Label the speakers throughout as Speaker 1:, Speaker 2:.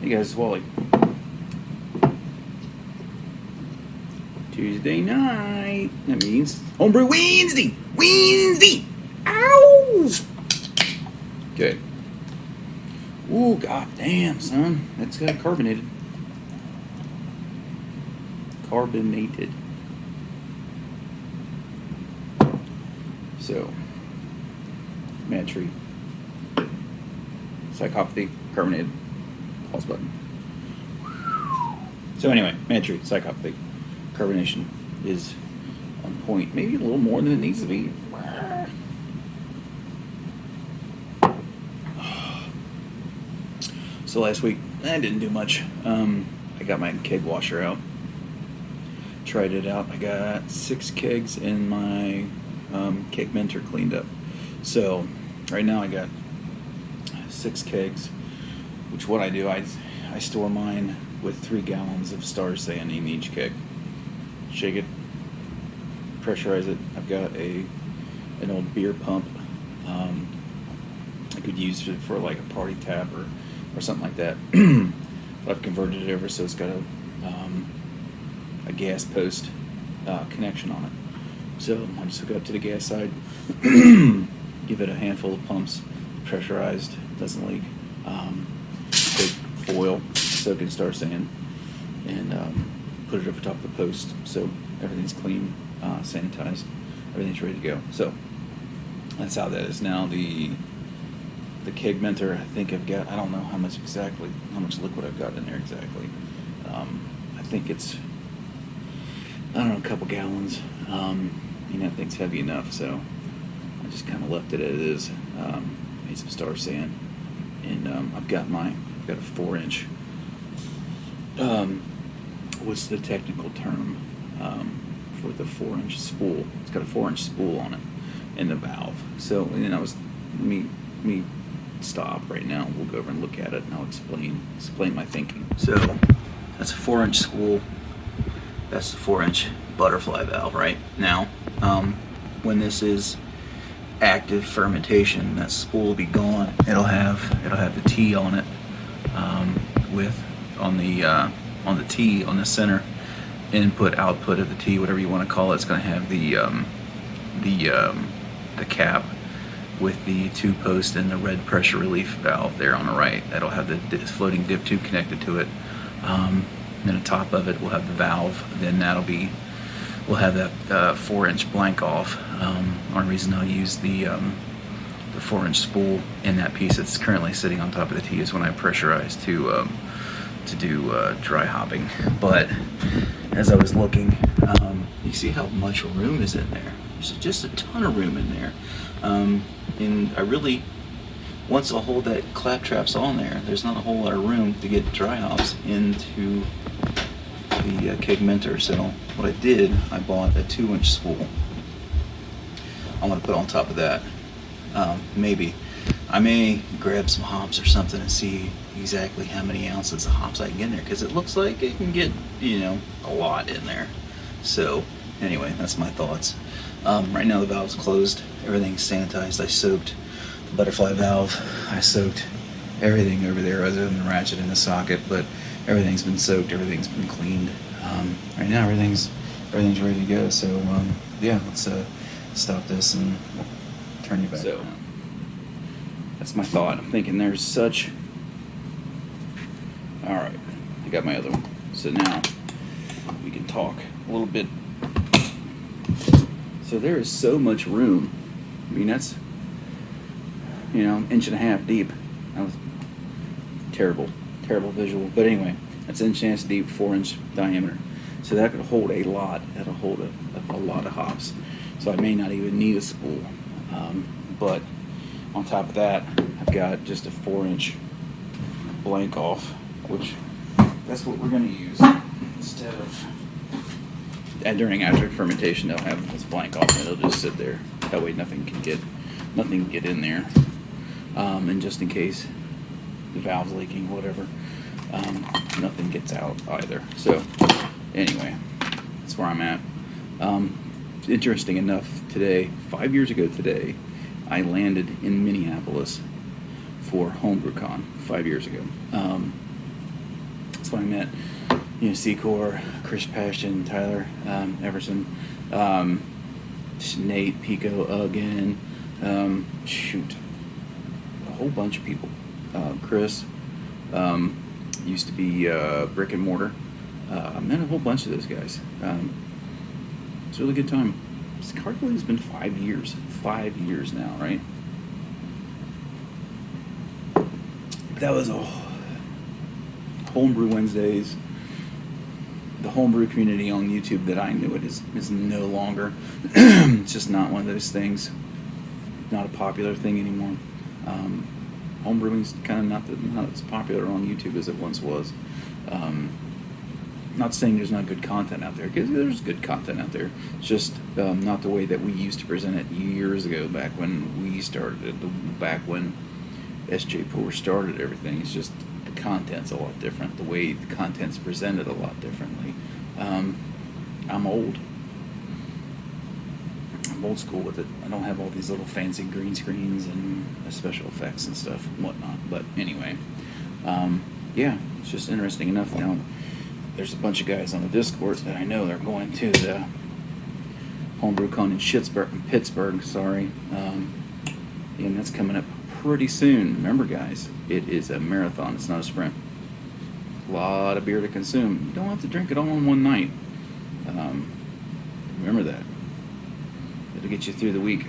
Speaker 1: Hey guys, Wally. Tuesday night. That means Homebrew Wednesday. Wednesday. Ow. Okay. Ooh, god damn, son. That's carbonated. Carbonated. So, mad tree. Psychopathy. Carbonated. Pause button. So anyway, mad tree. Psychopathy. Carbonation is on point. Maybe a little more than it needs to be. So last week, I didn't do much. I got my keg washer out. Tried it out. I got 6 kegs in my keg mentor cleaned up. So right now I got 6 kegs, which what I do, I store mine with 3 gallons of Star sand in each keg. Shake it, pressurize it. I've got an old beer pump. I could use it for like a party tap or something like that. But I've converted it over so it's got a gas post connection on it. So I just hook it up to the gas side, give it a handful of pumps, pressurized, doesn't leak. Take foil, soak in Star sand, and put it over top of the post so everything's clean, sanitized, everything's ready to go. So that's how that is now. The keg mentor, I think I've got, I don't know how much liquid I've got in there exactly. I think it's, I don't know, a couple gallons. That thing's heavy enough, so I just kind of left it as it is. Made some Star sand, and I've got a 4-inch. What's the technical term for the 4-inch spool? It's got a 4-inch spool on it in the valve. So, and I was me stop right now. We'll go over and look at it, and I'll explain my thinking. So that's a 4-inch spool. That's the 4-inch butterfly valve. Right now, when this is active fermentation, that spool will be gone. It'll have the T on it, on the T on the center input output of the T, whatever you want to call it. It's going to have the cap with the 2 post and the red pressure relief valve there on the right. That'll have the floating dip tube connected to it. Then on top of it, we'll have the valve. Then we'll have that 4-inch blank off. One reason I'll use the 4-inch spool in that piece that's currently sitting on top of the T is when I pressurize to do dry hopping. But as I was looking, you see how much room is in there. There's just a ton of room in there. And I really, once I hold that claptrap's on there, there's not a whole lot of room to get dry hops into the keg mentor. So what I did, I bought a 2-inch spool. I'm going to put on top of that. Maybe I may grab some hops or something and see exactly how many ounces of hops I can get in there, because it looks like it can get, a lot in there. So anyway, that's my thoughts. Right now the valve's closed, everything's sanitized. I soaked the butterfly valve, I soaked everything over there other than the ratchet and the socket, but everything's been soaked, everything's been cleaned. Right now everything's ready to go. So let's stop this and we'll turn you back. So that's my thought. I'm thinking there's such. All right, I got my other one. So now we can talk a little bit. So there is so much room. I mean, that's 1.5 inches deep. That was terrible visual. But anyway, that's 1.5 inches deep, 4-inch diameter. So that could hold a lot. That'll hold a lot of hops. So I may not even need a spool. But on top of that, I've got just a 4-inch blank off, which that's what we're going to use instead of. And during after fermentation, they'll have this blank off, and it'll just sit there. That way, nothing can get in there. And just in case the valve's leaking, whatever, nothing gets out either. So anyway, that's where I'm at. Interesting enough, today, 5 years ago today, I landed in Minneapolis for HomebrewCon 5 years ago. that's what I meant. Secor, Chris Passion, Tyler Everson, Nate, Pico again, shoot, a whole bunch of people. Chris, used to be Brick and Mortar. I met a whole bunch of those guys. It's a really good time. It's hardly has been 5 years. 5 years now, right? That was a Homebrew Wednesdays. The homebrew community on YouTube that I knew it is no longer. It's just not one of those things. Not a popular thing anymore. Homebrewing's kind of not as popular on YouTube as it once was. Not saying there's not good content out there, because there's good content out there. It's just not the way that we used to present it years ago, back when we started it, back when SJ Poor started everything. It's just the content's a lot different. The way the content's presented a lot differently. I'm old. I'm old school with it. I don't have all these little fancy green screens and special effects and stuff and whatnot. But anyway, yeah, it's just interesting enough now. There's a bunch of guys on the Discord that I know they're going to the HomebrewCon in Pittsburgh, sorry. And that's coming up pretty soon. Remember, guys, it is a marathon. It's not a sprint. A lot of beer to consume. You don't have to drink it all in one night. Remember that. It'll get you through the week.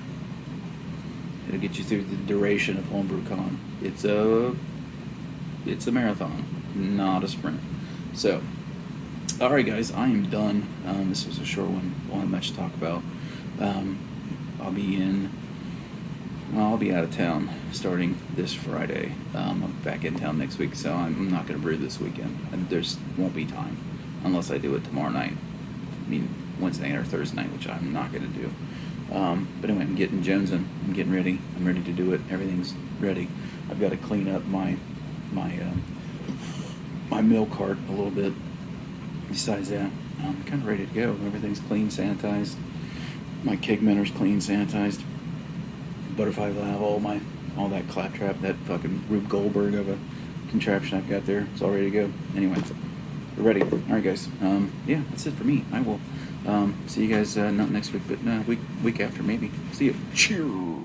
Speaker 1: It'll get you through the duration of HomebrewCon. It's a marathon, not a sprint. So, all right, guys, I am done. This was a short one. Won't have much to talk about. I'll be out of town starting this Friday. I'm back in town next week, so I'm not going to brew this weekend. And there's won't be time unless I do it tomorrow night. I mean, Wednesday night or Thursday night, which I'm not going to do. But anyway, I'm getting jonesing. I'm getting ready. I'm ready to do it. Everything's ready. I've got to clean up my milk cart a little bit. Besides that, I'm kind of ready to go. Everything's clean, sanitized. My keg minter's clean, sanitized. Butterfly valve, all that claptrap, that fucking Rube Goldberg of a contraption I've got there. It's all ready to go. Anyway, we're ready. All right, guys. Yeah, that's it for me. I will see you guys not next week, but week after maybe. See you. Cheers.